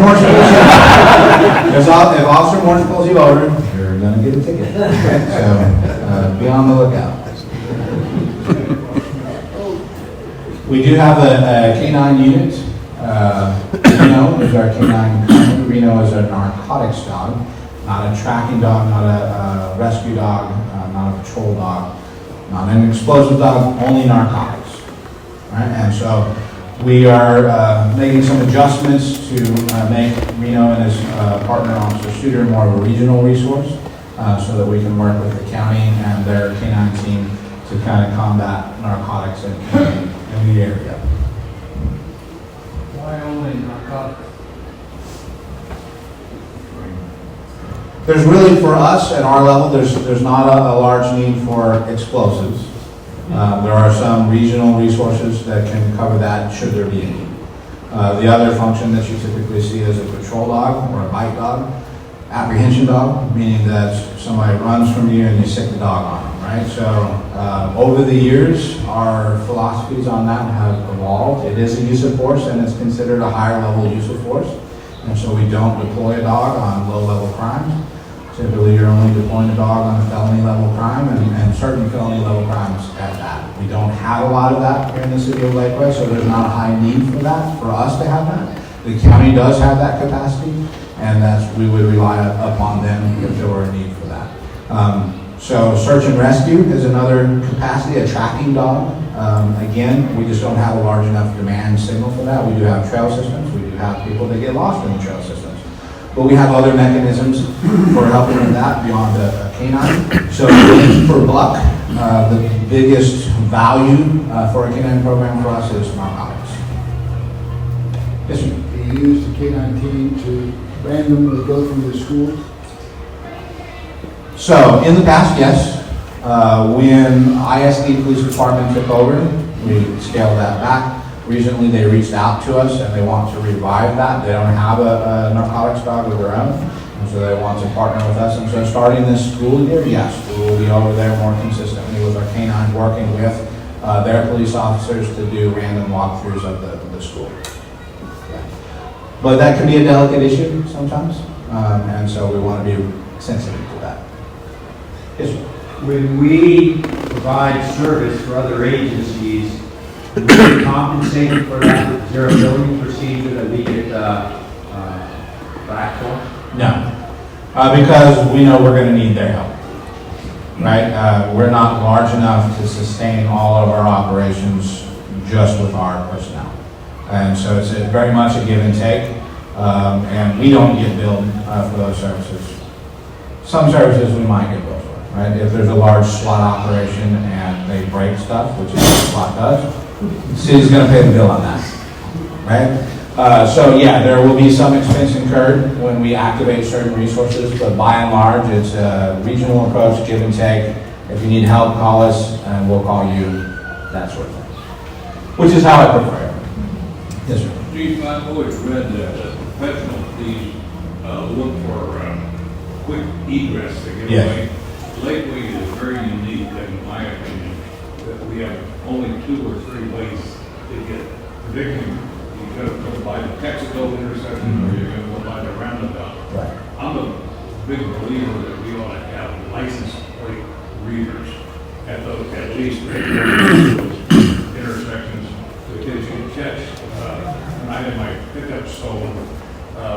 Morse pulls you over, you're going to get a ticket. So be on the lookout. We do have a canine unit. Reno is our canine company. Reno is a narcotics dog, not a tracking dog, not a rescue dog, not a patrol dog, not an explosive dog, only narcotics. Right? And so we are making some adjustments to make Reno and his partner, Officer Shooter, more of a regional resource. so that we can work with the county and their canine team to kind of combat narcotics in the area. Why only narcotics? There's really, for us at our level, there's not a large need for explosives. There are some regional resources that can cover that should there be a need. The other function that you typically see is a patrol dog or a bite dog, apprehension dog, meaning that somebody runs from you and you sick the dog on them, right? So over the years, our philosophies on that have evolved. It is a use of force and it's considered a higher level use of force. And so we don't deploy a dog on low level crimes. Typically, you're only deploying a dog on a felony level crime and certain felony level crimes at that. We don't have a lot of that here in the city of Lakeway, so there's not a high need for that, for us to have that. The county does have that capacity, and we would rely upon them if there were a need for that. So search and rescue is another capacity, a tracking dog. Again, we just don't have a large enough demand signal for that. We do have trail systems. We do have people that get lost in the trail systems. But we have other mechanisms for helping with that beyond a canine. So for buck, the biggest value for a canine program for us is narcotics. Yes, sir. Do you use the canine team to randomly go through the schools? So in the past, yes. When ISD Police Department took over, we scaled that back. Recently, they reached out to us and they want to revive that. They don't have a narcotics dog of their own, and so they want to partner with us. And so starting this school year, yes, we will be over there more consistently with our canines, working with their police officers to do random walkthroughs of the school. Yeah. But that can be a delicate issue sometimes, and so we want to be sensitive to that. Yes, sir. When we provide service for other agencies, do we get compensated for that? Is there a billing procedure that we get back for? No, because we know we're going to need their help, right? We're not large enough to sustain all of our operations just with our personnel. And so it's very much a give and take, and we don't get billed for those services. Some services we might get billed for, right? If there's a large SWAT operation and they break stuff, which is what SWAT does, the city's going to pay the bill on that, right? So yeah, there will be some expense incurred when we activate certain resources, but by and large, it's a regional approach, give and take. If you need help, call us, and we'll call you, that sort of thing. Which is how I prefer it. Yes, sir. Chief, I've always read that professional thieves look for quick egress to get away. Lakeway is very unique, in my opinion, that we have only 2 or 3 ways to get predicting. You've got to go by the Texaco intersection or you're going to go by the roundabout. Right. I'm a big believer that we ought to have license plate readers at those, at least those intersections, because you can catch, when I had my pickup stolen,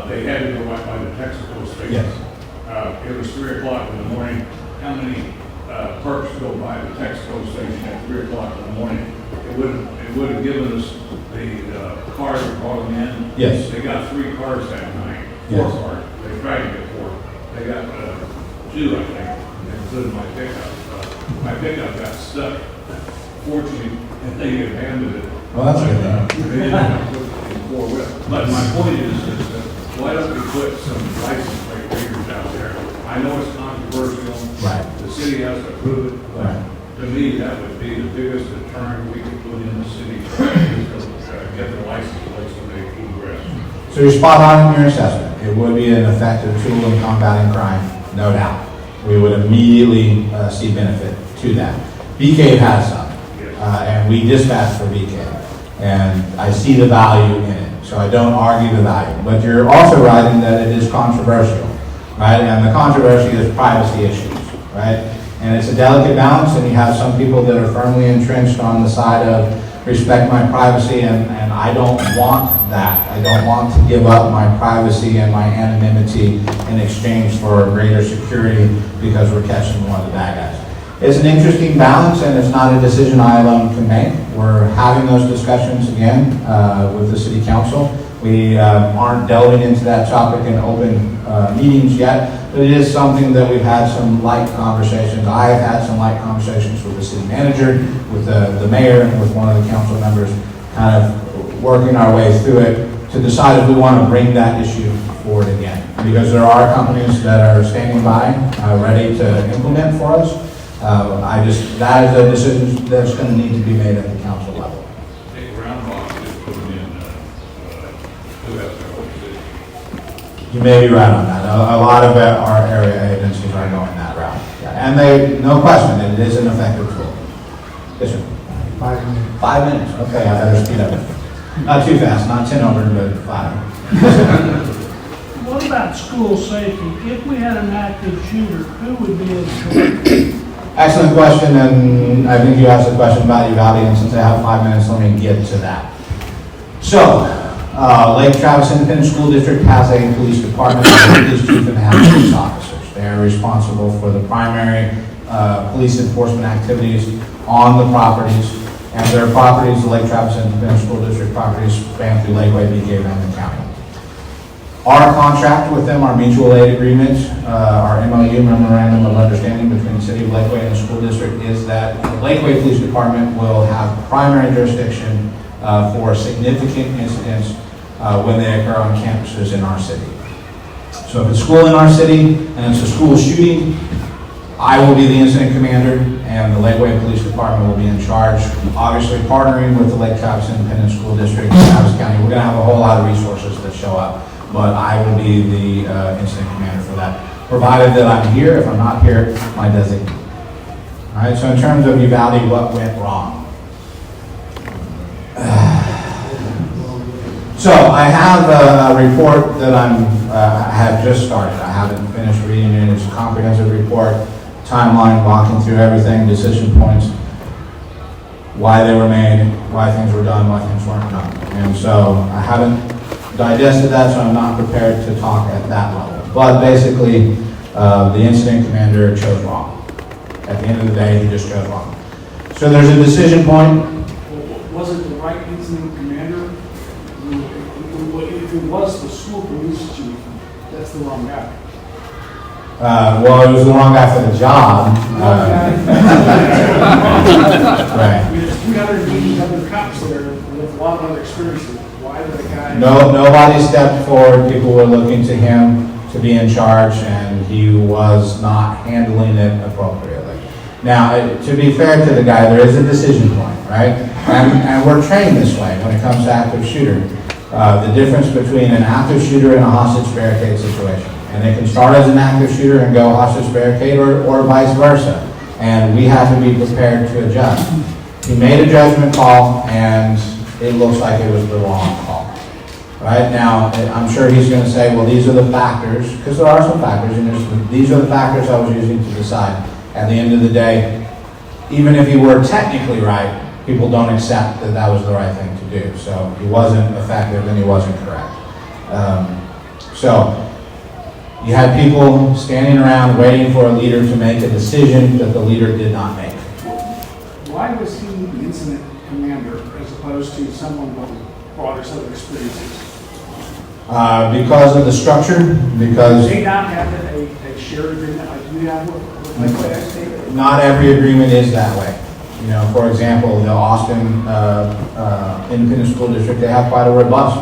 they had to go right by the Texaco station. Yes. It was 3 o'clock in the morning. How many perps go by the Texaco station at 3 o'clock in the morning? It would have given us the cars that brought them in. Yes. They got 3 cars that night. 4 Yes. cars. They tried to get 4. They got 2, I think, including my pickup. My pickup got stuck. Fortunately, they abandoned it. Well, that's good. They didn't put it in 4-wheel. But my point is that why don't we put some license plate readers out there? I know it's controversial. Right. The city has to prove it, but Right. to me, that would be the biggest deterrent we could put in the city to get the license plates to make egress. So you're spot on in your assessment. It would be an effective tool in combating crime, no doubt. We would immediately see benefit to that. BK has some, and we dispatch for BK, and I see the value in it. So I don't argue the value, but you're also right in that it is controversial, right? And the controversy is privacy issues, right? And it's a delicate balance, and you have some people that are firmly entrenched on the side of respect my privacy, and I don't want that. I don't want to give up my privacy and my anonymity in exchange for greater security because we're catching one of the bad guys. It's an interesting balance, and it's not a decision I alone can make. We're having those discussions again with the city council. We aren't delving into that topic in open meetings yet, but But it is something that we've had some light conversations. I have had some light conversations with the city manager, with the mayor, and with one of the council members, kind of working our way through it to decide if we want to bring that issue forward again. Because there are companies that are standing by, ready to implement for us. That is a decision that's going to need to be made at the council level. Hey, Roundbox is putting in, who has their own city. You may be right on that. A lot of our area agencies are going that route. Yeah. And they, no question, it is an effective tool. Yes, sir. 5 minutes. 5 minutes, okay, I better speed up. Not too fast, not 10 over, but 5. What about school safety? If we had an active shooter, who would be in charge? Excellent question, and I think you asked a question about Uvalde, and since I have 5 minutes, let me get to that. So, Lake Travis Independent School District has a police department, a police chief, and they have police officers. They are responsible for the primary police enforcement activities on the properties, and their properties, the Lake Travis Independent School District properties, span through Lakeway, BK, and the county. Our contract with them, our mutual aid agreement, our MOU, Memorandum of Understanding between the City of Lakeway and the school district, is that the Lakeway Police Department will have primary jurisdiction for significant incidents when they occur on campuses in our city. So if it's school in our city and it's a school shooting, I will be the incident commander and the Lakeway Police Department will be in charge. Obviously partnering with the Lake Travis Independent School District in Travis County, we're going to have a whole lot of resources that show up. But I will be the incident commander for that, provided that I'm here. If I'm not here, my designee. All right, so in terms of Uvalde, what went wrong? So I have a report that I have just started. I haven't finished reading it. It's a comprehensive report, timeline, walking through everything, decision points, why they were made, why things were done, why things weren't done. And so I haven't digested that, so I'm not prepared to talk at that level. But basically, the incident commander chose wrong. At the end of the day, he just chose wrong. So there's a decision point. Was it the right incident commander? If it was the school police chief, that's the wrong guy. Well, it was the wrong guy for the job. Right. There's 380 other cops there with a lot of other experiences. Why did the guy? No, nobody stepped forward. People were looking to him to be in charge, and he was not handling it appropriately. Now, to be fair to the guy, there is a decision point, right? And we're trained this way when it comes to active shooter. The difference between an active shooter and a hostage barricade situation. And they can start as an active shooter and go hostage barricade or vice versa. And we have to be prepared to adjust. He made a judgment call, and it looks like it was the wrong call. Right now, I'm sure he's going to say, well, these are the factors, because there are some factors, and these are the factors I was using to decide. At the end of the day, even if he were technically right, people don't accept that that was the right thing to do. So he wasn't effective and he wasn't correct. So you had people standing around waiting for a leader to make a decision that the leader did not make. Why was he the incident commander as opposed to someone with broader set of experiences? Because of the structure, because... Do they not have a shared agreement like we have with Lakeway? Not every agreement is that way. You know, for example, the Austin Independent School District, they have quite a robust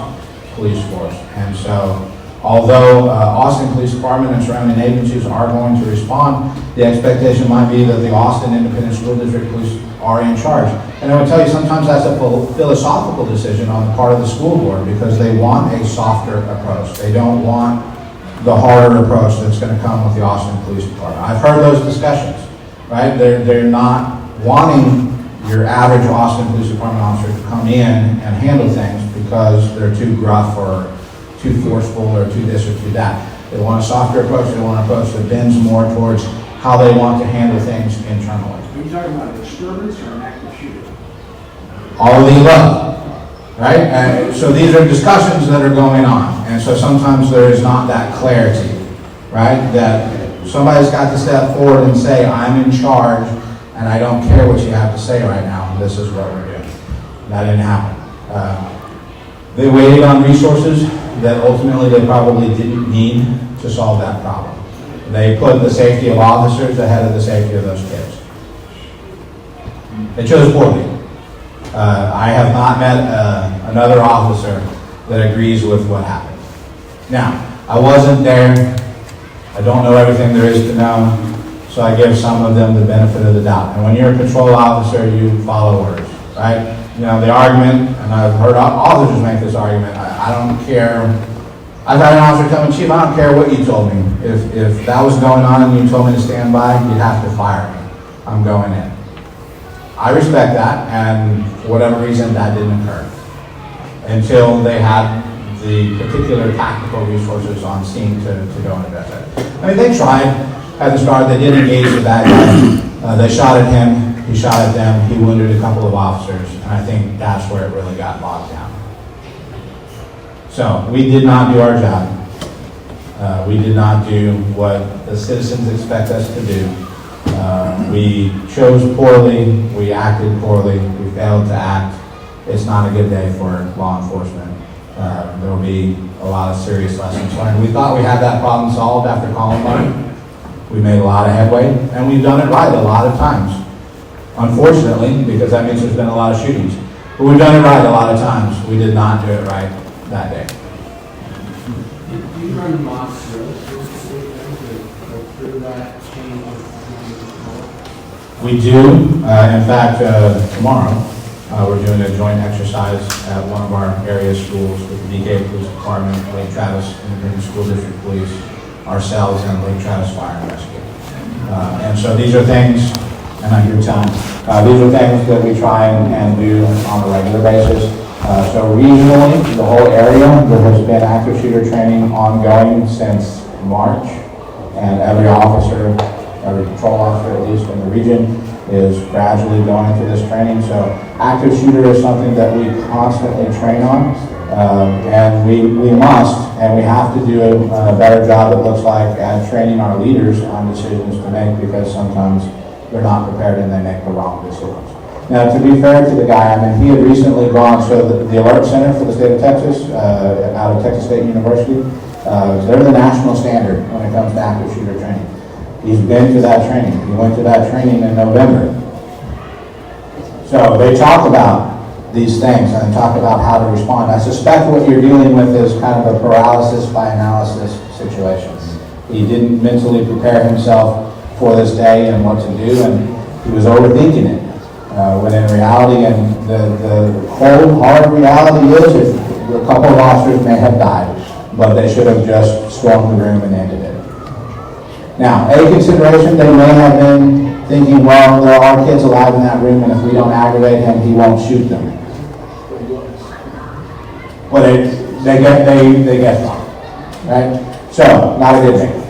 police force. And so, although Austin Police Department and surrounding agencies are going to respond, the expectation might be that the Austin Independent School District police are in charge. And I would tell you, sometimes that's a philosophical decision on the part of the school board because they want a softer approach. They don't want the harder approach that's going to come with the Austin Police Department. I've heard those discussions, right? They're not wanting your average Austin Police Department officer to come in and handle things because they're too gruff or too forceful or too this or too that. They want a softer approach. They want an approach that bends more towards how they want to handle things internally. Are you talking about a disturbance or an active shooter? All of the above, right? So these are discussions that are going on, and so sometimes there is not that clarity, right? That somebody's got to step forward and say, I'm in charge, and I don't care what you have to say right now, this is what we're doing. That didn't happen. They waited on resources that ultimately they probably didn't need to solve that problem. They put the safety of officers ahead of the safety of those kids. They chose poorly. I have not met another officer that agrees with what happened. Now, I wasn't there. I don't know everything there is to know, so I give some of them the benefit of the doubt. And when you're a patrol officer, you follow orders, right? You know, the argument, and I've heard officers make this argument, I don't care. I've had an officer tell me, Chief, I don't care what you told me. If that was going on and you told me to stand by, you'd have to fire me. I'm going in. I respect that, and for whatever reason, that didn't occur until they had the particular tactical resources on scene to go and address it. I mean, they tried at the start. They did engage with that guy. They shot at him. He shot at them. He wounded a couple of officers, and I think that's where it really got bogged down. So we did not do our job. We did not do what the citizens expect us to do. We chose poorly. We acted poorly. We failed to act. It's not a good day for law enforcement. There will be a lot of serious lessons learned. We thought we had that problem solved after Columbine. We made a lot of headway, and we've done it right a lot of times. Unfortunately, because that means there's been a lot of shootings. But we've done it right a lot of times. We did not do it right that day. Do you run mock drills to go through that change of We do. In fact, tomorrow, we're doing a joint exercise at one of our area schools with the DK Police Department, Lake Travis Independent School District Police, ourselves, and Lake Travis Fire and Rescue. And so these are things, and I hear Tom, these are things that we try and do on a regular basis. So regionally, the whole area, there has been active shooter training ongoing since March, and every officer, every patrol officer, at least in the region, is gradually going through this training. So active shooter is something that we constantly train on, and we must, and we have to do a better job, it looks like, at training our leaders on decisions to make, because sometimes they're not prepared and they make the wrong decisions. Now, to be fair to the guy, I mean, he had recently gone, so the Alert Center for the state of Texas, out of Texas State University, they're the national standard when it comes to active shooter training. He's been to that training. He went to that training in November. So they talk about these things and they talk about how to respond. I suspect what you're dealing with is kind of a paralysis by analysis situation. He didn't mentally prepare himself for this day and what to do, and he was overthinking it. When in reality, and the cold, hard reality is, a couple of officers may have died, but they should have just stormed the room and ended it. Now, a consideration, they may have been thinking, well, there are kids alive in that room, and if we don't aggravate him, he won't shoot them. Well, they get wrong, right? So, not a good thing.